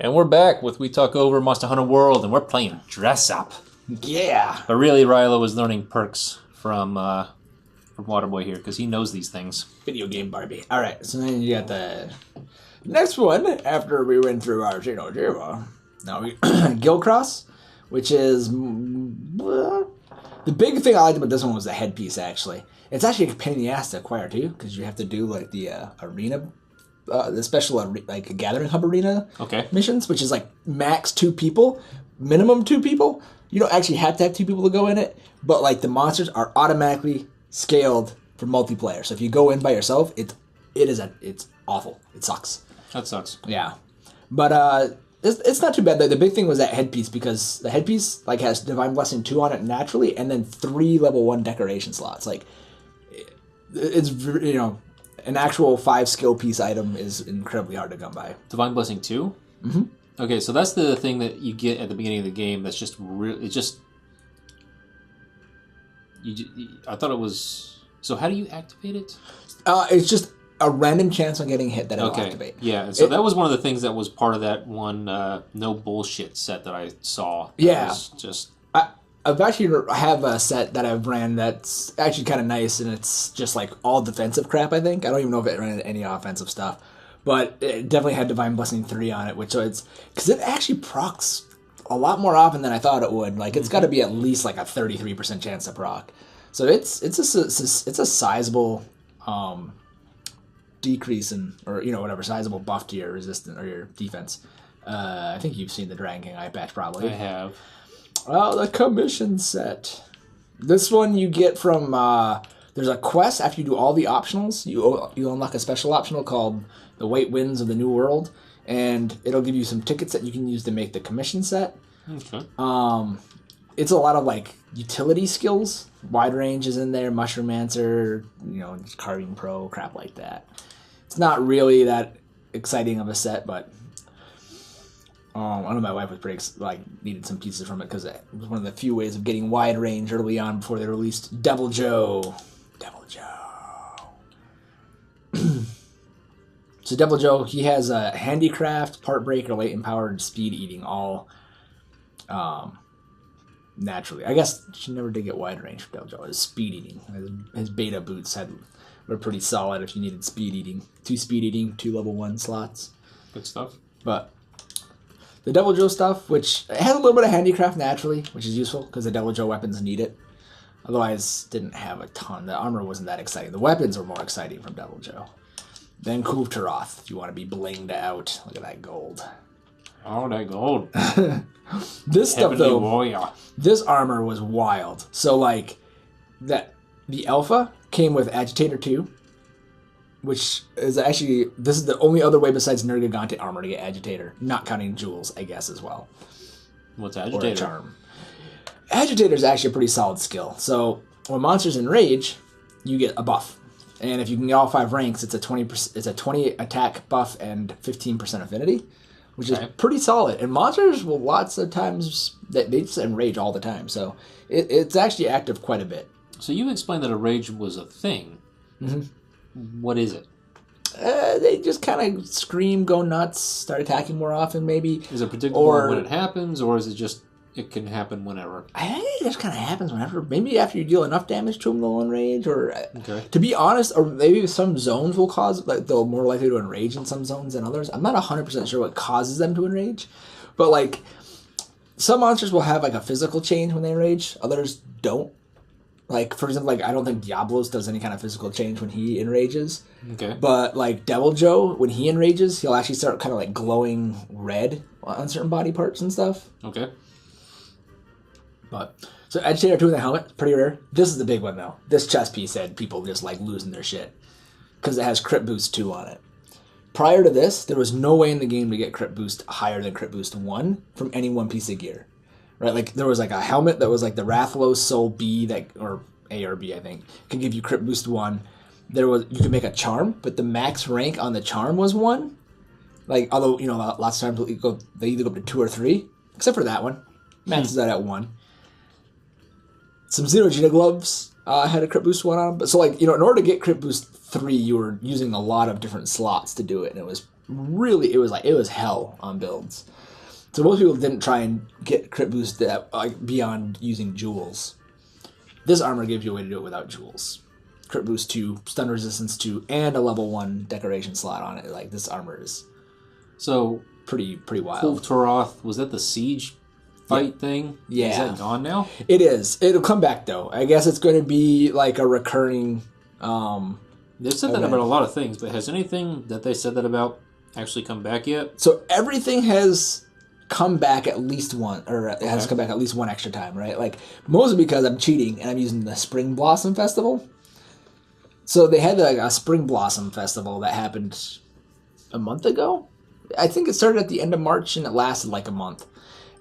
And we're back with We Talk Over Monster Hunter World, and we're playing Dress Up. Yeah. But really, Riylo is learning perks from Waterboy here, because he knows these things. Video game Barbie. Alright, so then you got the next one, after we went through our now we Gilcross, which is... the big thing I liked about this one was the headpiece, actually. It's actually a pain in the ass to acquire, too, because you have to do, like, the arena... the special, like, Gathering Hub Arena missions, which is, like, max 2 people, minimum 2 people. You don't actually have to have 2 people to go in it, but, like, the monsters are automatically scaled for multiplayer. So if you go in by yourself, it's awful. It sucks. That sucks. Yeah. But, it's not too bad. The big thing was that headpiece, because the headpiece, like, has Divine Blessing 2 on it naturally, and then 3 level 1 decoration slots. Like, it's, you know... An actual 5 skill piece item is incredibly hard to come by. Divine Blessing 2? Mm-hmm. Okay, so that's the thing that you get at the beginning of the game that's just real. It's just... I thought it was... So how do you activate it? It's just a random chance on getting hit that it'll activate. Yeah, and so that was one of the things that was part of that one no bullshit set that I saw. Yeah. Was just... I've actually have a set that I've ran that's actually kind of nice, and it's just like all defensive crap, I think. I don't even know if it ran any offensive stuff, but it definitely had Divine Blessing 3 on it, which it's... Because it actually procs a lot more often than I thought it would. Like, it's got to be at least like a 33% chance to proc. So it's a sizable decrease in, or, you know, whatever, sizable buff to your resistance or your defense. I think you've seen the Dragon King Eye patch, probably. I have. Oh, the commission set. This one you get from, there's a quest after you do all the optionals. You unlock a special optional called The White Winds of the New World, and it'll give you some tickets that you can use to make the commission set. Okay. It's a lot of, like, utility skills. Wide range is in there, Mushromancer, you know, Carving Pro, crap like that. It's not really that exciting of a set, but... I know my wife was pretty, needed some pieces from it because it was one of the few ways of getting wide range early on before they released Deviljho. So Deviljho, he has a handicraft, part breaker, latent power, and speed eating all naturally. I guess she never did get wide range for Deviljho. His speed eating. His beta boots were pretty solid if you needed speed eating. 2 speed eating, 2 level 1 slots. Good stuff. But... the Deviljho stuff, which has a little bit of handicraft naturally, which is useful because the Deviljho weapons need it. Otherwise, didn't have a ton. The armor wasn't that exciting. The weapons were more exciting from Deviljho. Then Kuvtaroth, if you want to be blinged out. Look at that gold. Oh, that gold. This stuff, though, warrior. This armor was wild. So, like, the Alpha came with Agitator 2, which is actually, this is the only other way besides Nergigante armor to get Agitator, not counting jewels, I guess, as well. What's Agitator? Or a charm. Agitator is actually a pretty solid skill. So when monsters enrage, you get a buff, and if you can get all 5 ranks, it's a 20 attack buff and 15% affinity, which is pretty solid. And monsters will lots of times they just enrage all the time, so it's actually active quite a bit. So you explained that a rage was a thing. Mm-hmm. What is it? They just kind of scream, go nuts, start attacking more often, maybe. Is it predictable when it happens, or is it just it can happen whenever? I think it just kind of happens whenever. Maybe after you deal enough damage to them, they'll enrage. Or to be honest, or maybe some zones will cause, like, they're more likely to enrage in some zones than others. I'm not 100% sure what causes them to enrage, but like some monsters will have like a physical change when they enrage. Others don't. Like, for example, like, I don't think Diablos does any kind of physical change when he enrages. Okay. But, like, Deviljho, when he enrages, he'll actually start kind of, like, glowing red on certain body parts and stuff. Okay. But, so Agitator 2 with a helmet, pretty rare. This is the big one, though. This chest piece had people just, like, losing their shit. Because it has Crit Boost 2 on it. Prior to this, there was no way in the game to get Crit Boost higher than Crit Boost 1 from any one piece of gear. Right, like, there was, like, a helmet that was, like, the Rathalos Soul B, that, or A or B, I think, could give you Crit Boost 1. You could make a charm, but the max rank on the charm was 1. Like, although, you know, lots of times they either go up to 2 or 3, except for that one. Maxes out at 1. Some Xenogeta gloves had a Crit Boost 1 on them. But so, like, you know, in order to get Crit Boost 3, you were using a lot of different slots to do it, and it was really, it was hell on builds. So most people didn't try and get crit boost that, beyond using jewels. This armor gives you a way to do it without jewels. Crit boost 2, stun resistance 2, and a level 1 decoration slot on it. Like, this armor is So pretty wild. Kultoroth, was that the siege fight thing? Yeah. Is that gone now? It is. It'll come back, though. I guess it's going to be like a recurring... They've said that about a lot of things, but has anything that they said that about actually come back yet? So everything has come back at least one, or it has come back at least one extra time, right? Like, mostly because I'm cheating and I'm using the Spring Blossom Festival. So they had like a Spring Blossom Festival that happened a month ago. I think it started at the end of March and it lasted like a month.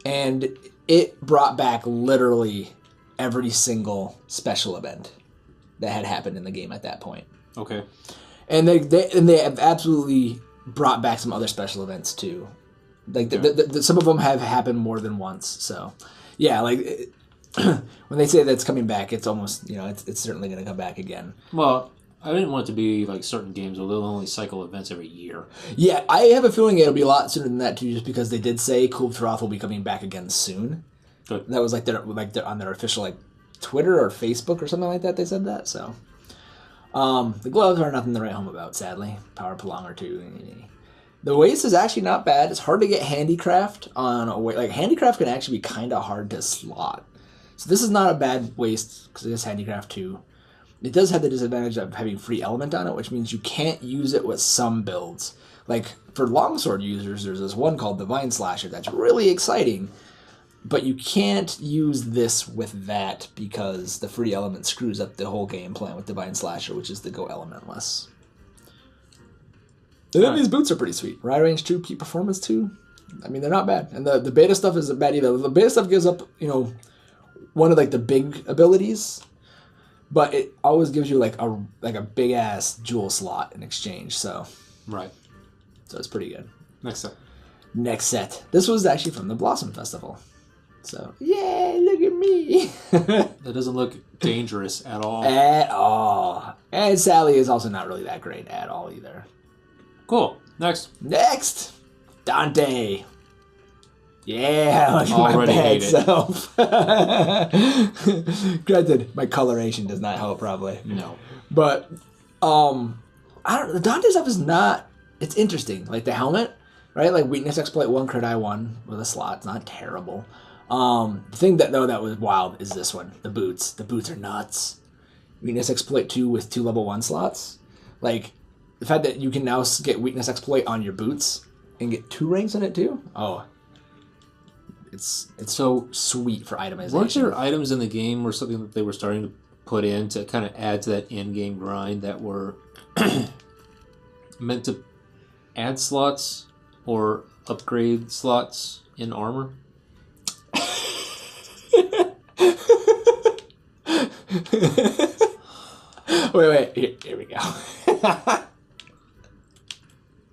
And it brought back literally every single special event that had happened in the game at that point. Okay. And they have absolutely brought back some other special events too. Like some of them have happened more than once. So, yeah, like when they say that it's coming back, it's almost, it's certainly going to come back again. Well, I didn't want it to be like certain games where they'll only cycle events every year. Yeah, I have a feeling it'll be a lot sooner than that too, just because they did say Kultoroth will be coming back again soon. Good. That was like they're on their official like Twitter or Facebook or something like that. They said that. So, the gloves are nothing to write home about, sadly. Power Prolonger 2. The waist is actually not bad. It's hard to get handicraft on a waist. Like, handicraft can actually be kind of hard to slot. So this is not a bad waist because it is handicraft 2. It does have the disadvantage of having free element on it, which means you can't use it with some builds. Like, for longsword users, there's this one called Divine Slasher that's really exciting, but you can't use this with that because the free element screws up the whole game plan with Divine Slasher, which is to go elementless. And then these boots are pretty sweet. Ride range 2, peak performance 2. I mean, they're not bad. And the beta stuff isn't bad either. The beta stuff gives up, one of like the big abilities, but it always gives you like a big ass jewel slot in exchange. So right. So it's pretty good. Next set. This was actually from the Blossom Festival. So yay! Look at me. That doesn't look dangerous at all. At all. And Sally is also not really that great at all either. Cool. Next. Dante. Yeah, look at my Already bad hate it. self. Granted, my coloration does not help probably. No. But the Dante stuff is not. It's interesting. Like the helmet, right? Like weakness exploit 1, crit I 1 with a slot. It's not terrible. The thing that was wild is this one. The boots. The boots are nuts. Weakness exploit 2 with 2 level 1 slots. Like the fact that you can now get weakness exploit on your boots and get 2 ranks in it too. Oh. It's so sweet for itemization. Weren't there items in the game or something that they were starting to put in to kind of add to that in-game grind that were meant to add slots or upgrade slots in armor? Wait. Here we go.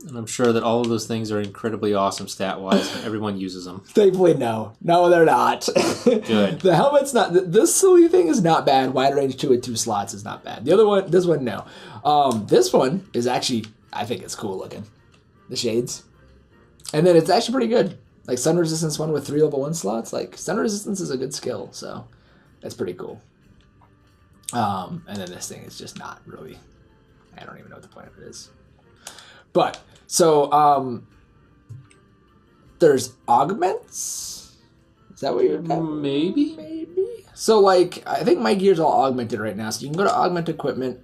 And I'm sure that all of those things are incredibly awesome stat-wise, and everyone uses them. Thankfully, no. No, they're not. Good. The helmet's not... This silly thing is not bad. Wide range 2 with 2 slots is not bad. The other one... This one, no. This one is actually... I think it's cool looking. The shades. And then it's actually pretty good. Like, Sun Resistance 1 with 3 level 1 slots. Like, Sun Resistance is a good skill, so... That's pretty cool. And then this thing is just not really... I don't even know what the point of it is. But... So, there's augments? Is that what you're talking? Maybe. So, like, I think my gear's all augmented right now. So you can go to augment equipment.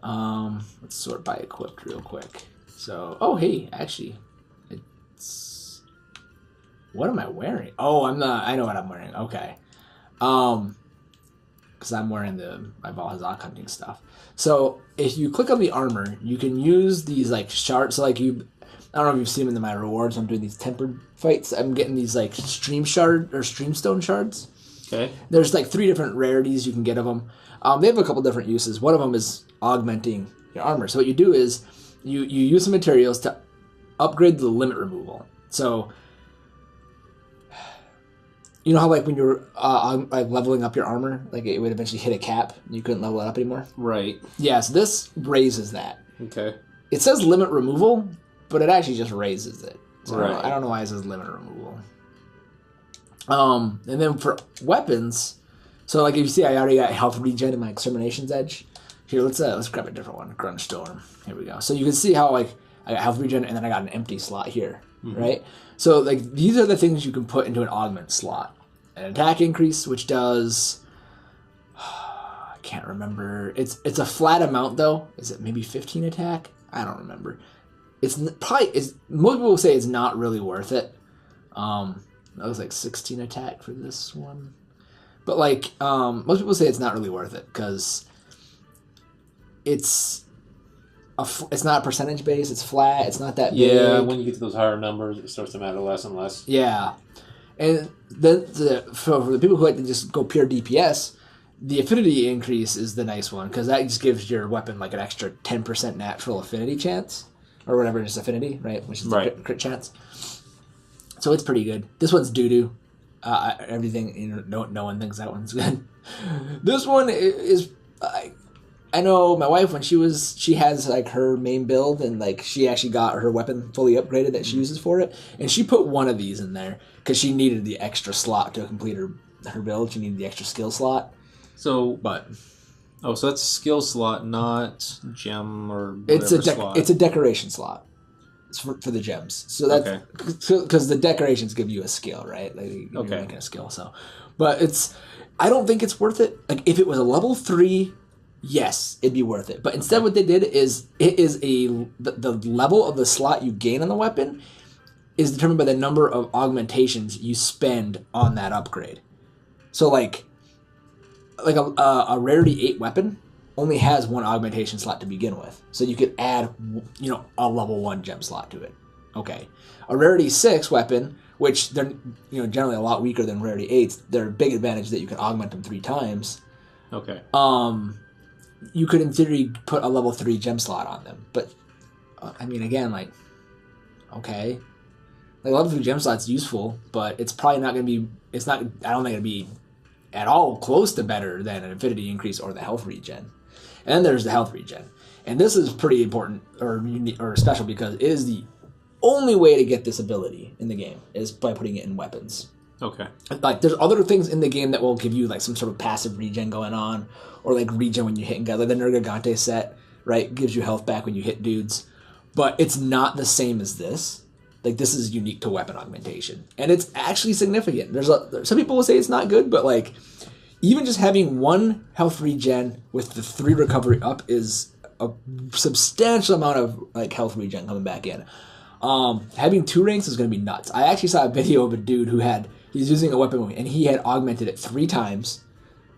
Let's sort by equipped real quick. So, oh, hey, actually, it's... What am I wearing? Oh, I know what I'm wearing. Okay. Because I'm wearing my Valhazak hunting stuff. So if you click on the armor, you can use these like shards. So like I don't know if you've seen them in my rewards. I'm doing these tempered fights. I'm getting these like stream stone shards. Okay. There's like 3 different rarities you can get of them. They have a couple different uses. One of them is augmenting your armor. So what you do is you use some materials to upgrade the limit removal. So you know how like when you're like leveling up your armor, like it would eventually hit a cap and you couldn't level it up anymore? Right. Yeah, so this raises that. Okay. It says limit removal, but it actually just raises it. So right. I don't know why it says limit removal. And then for weapons, so like if you see, I already got health regen in my Extermination's Edge. Here, let's grab a different one. Grunge Storm. Here we go. So you can see how like I got health regen and then I got an empty slot here, right? So like these are the things you can put into an augment slot. An attack increase, which does I can't remember. It's a flat amount though. Is it maybe 15 attack? I don't remember. It's probably most people say it's not really worth it. That was like 16 attack for this one. But like most people say it's not really worth it because it's not a percentage base. It's flat. It's not that big. Yeah, when you get to those higher numbers, it starts to matter less and less. Yeah, and then for the people who like to just go pure DPS, the affinity increase is the nice one because that just gives your weapon like an extra 10% natural affinity chance or whatever, just affinity, right? Which is the crit chance. So it's pretty good. This one's doo-doo. Everything, no one thinks that one's good. This one is. I know my wife when she has like her main build and like she actually got her weapon fully upgraded that she uses for it, and she put one of these in there because she needed the extra slot to complete her build. She needed the extra skill slot. So that's a skill slot, not gem or it's a slot. It's a decoration slot. It's for the gems. So that's because the decorations give you a skill, right? Like you're making a skill. So, but I don't think it's worth it. Like if it was a level 3. Yes, it'd be worth it. But instead what they did is the level of the slot you gain on the weapon is determined by the number of augmentations you spend on that upgrade. So like a rarity 8 weapon only has one augmentation slot to begin with. So you could add, a level 1 gem slot to it. Okay. A rarity 6 weapon, which they're generally a lot weaker than rarity 8s, their big advantage that you can augment them 3 times. Okay. You could, in theory, put a level 3 gem slot on them. But, I mean, again, like, okay. Like, level 3 gem slot's useful, but it's probably not going to be... I don't think it'd be at all close to better than an affinity increase or the health regen. And then there's the health regen. And this is pretty important or unique or special because it is the only way to get this ability in the game is by putting it in weapons. Okay. Like, there's other things in the game that will give you, like, some sort of passive regen going on, or, like, regen when you hit guys. Like, the Nergigante set, right, gives you health back when you hit dudes. But it's not the same as this. Like, this is unique to weapon augmentation. And it's actually significant. Some people will say it's not good, but, like, even just having 1 health regen with the 3 recovery up is a substantial amount of, like, health regen coming back in. Having 2 ranks is going to be nuts. I actually saw a video of a dude who he's using a weapon and he had augmented it 3 times.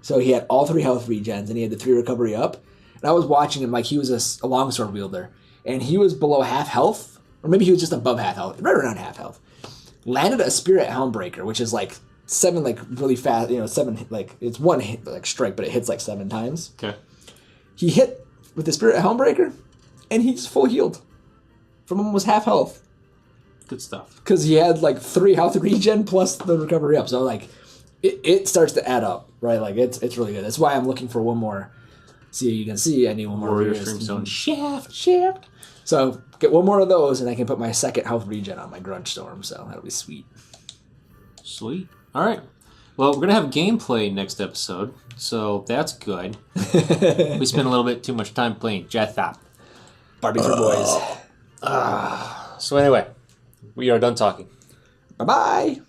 So he had all 3 health regens and he had the 3 recovery up. And I was watching him like he was a longsword wielder. And he was below half health, or maybe he was just above half health, right around half health. Landed a Spirit Helmbreaker, which is like 7 like really fast, 7 like it's 1 hit, like strike, but it hits like 7 times. Okay. He hit with the Spirit Helmbreaker and he's full healed from almost half health. Good stuff. Because he had like 3 health regen plus the recovery up. So like it starts to add up, right? Like it's really good. That's why I'm looking for one more. See, you can see I need one more. Warrior Stream Zone shaft. So get one more of those and I can put my 2nd health regen on my Grunge Storm. So that'll be sweet. Sweet. All right. Well, we're going to have gameplay next episode. So that's good. We spent a little bit too much time playing Jethap. Barbie for boys. So anyway, we are done talking. Bye-bye.